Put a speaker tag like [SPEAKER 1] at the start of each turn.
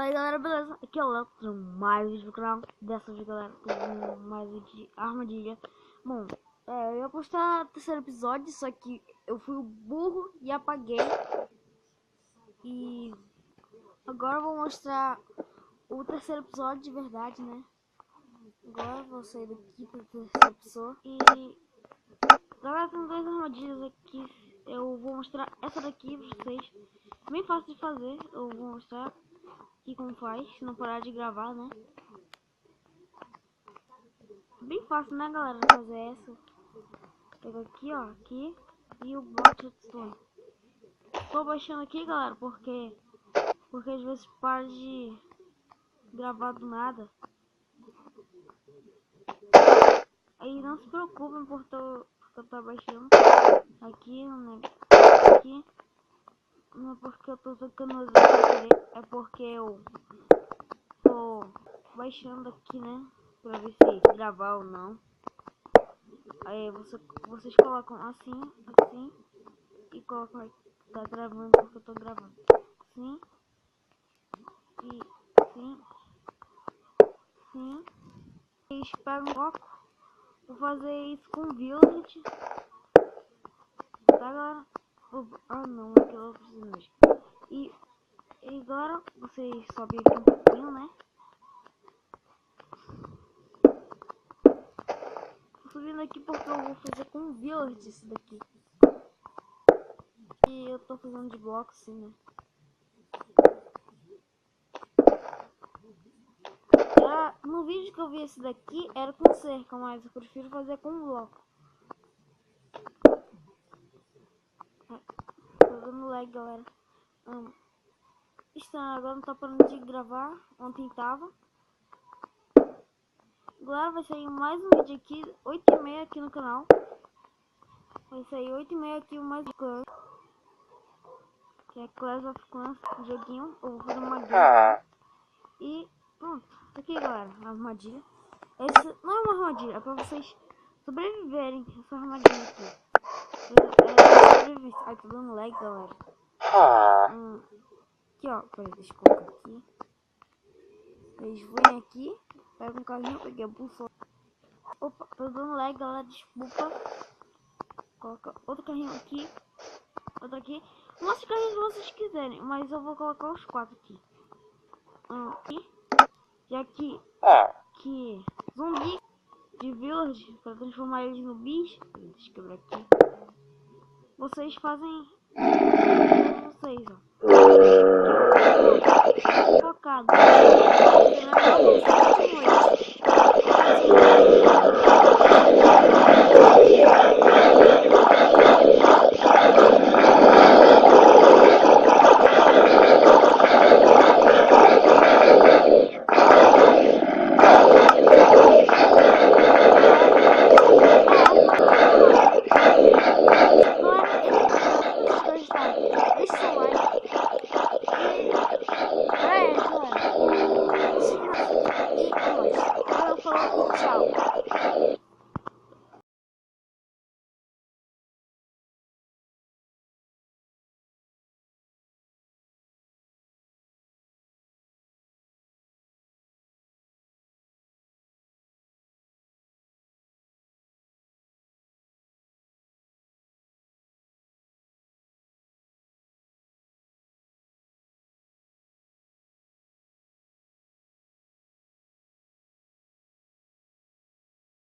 [SPEAKER 1] Fala aí galera, beleza? Aqui é o Léo, com mais vídeo do canal. Dessa vez galera, com mais vídeo de armadilha. Bom, eu ia postar o terceiro episódio, só que eu fui o burro e apaguei. E agora eu vou mostrar o terceiro episódio de verdade, né? Agora eu vou sair daqui para terceira pessoa. E galera, tem duas armadilhas aqui. Eu vou mostrar essa daqui pra vocês. Bem fácil de fazer, eu vou mostrar aqui como faz, se não parar de gravar, né? Bem fácil, né galera, fazer essa. Pega aqui, ó, aqui, e o bloco de redstone. Tô baixando aqui galera, porque às vezes para de gravar do nada. Aí não se preocupem porque eu tô baixando aqui, né? Aqui. Não é porque eu tô tocando os outros, é porque eu tô baixando aqui, né? Pra ver se gravar ou não. Aí vocês colocam assim, assim. E colocam aí, tá gravando porque eu tô gravando. Assim. E assim. Sim. Eles pegam um bloco. Vou fazer isso com Village. Tá galera? Ah não, aqui eu preciso mesmo. E agora vocês sobem aqui um pouquinho, né? Tô subindo aqui porque eu vou fazer com Village esse daqui. E eu tô fazendo de bloco assim, né? No vídeo que eu vi esse daqui era com cerca, mas eu prefiro fazer com bloco. Tô dando lag, galera. Agora não tá parando de gravar. Ontem tava. Agora vai sair mais um vídeo aqui, 8h30 aqui no canal. Vai sair 8h30 aqui mais um Clash. Que é Clash of Clans, um joguinho. Eu vou fazer uma guerra. E pronto. Aqui galera, a armadilha. Essa não é uma armadilha, é pra vocês sobreviverem. Essa armadilha aqui. Ai, tô dando lag, galera. Aqui ó, peraí, deixa eu colocar aqui. Eles vêm aqui, pegam um carrinho, peguei a bússola. Opa, tô dando lag, galera, desculpa. Coloca outro carrinho aqui, outro aqui. Mostra o carrinho se vocês quiserem, mas eu vou colocar os 4 aqui. Aqui. E aqui, zumbi de village, para transformar eles no bicho. Deixa eu quebrar aqui. Vocês fazem vocês, ó.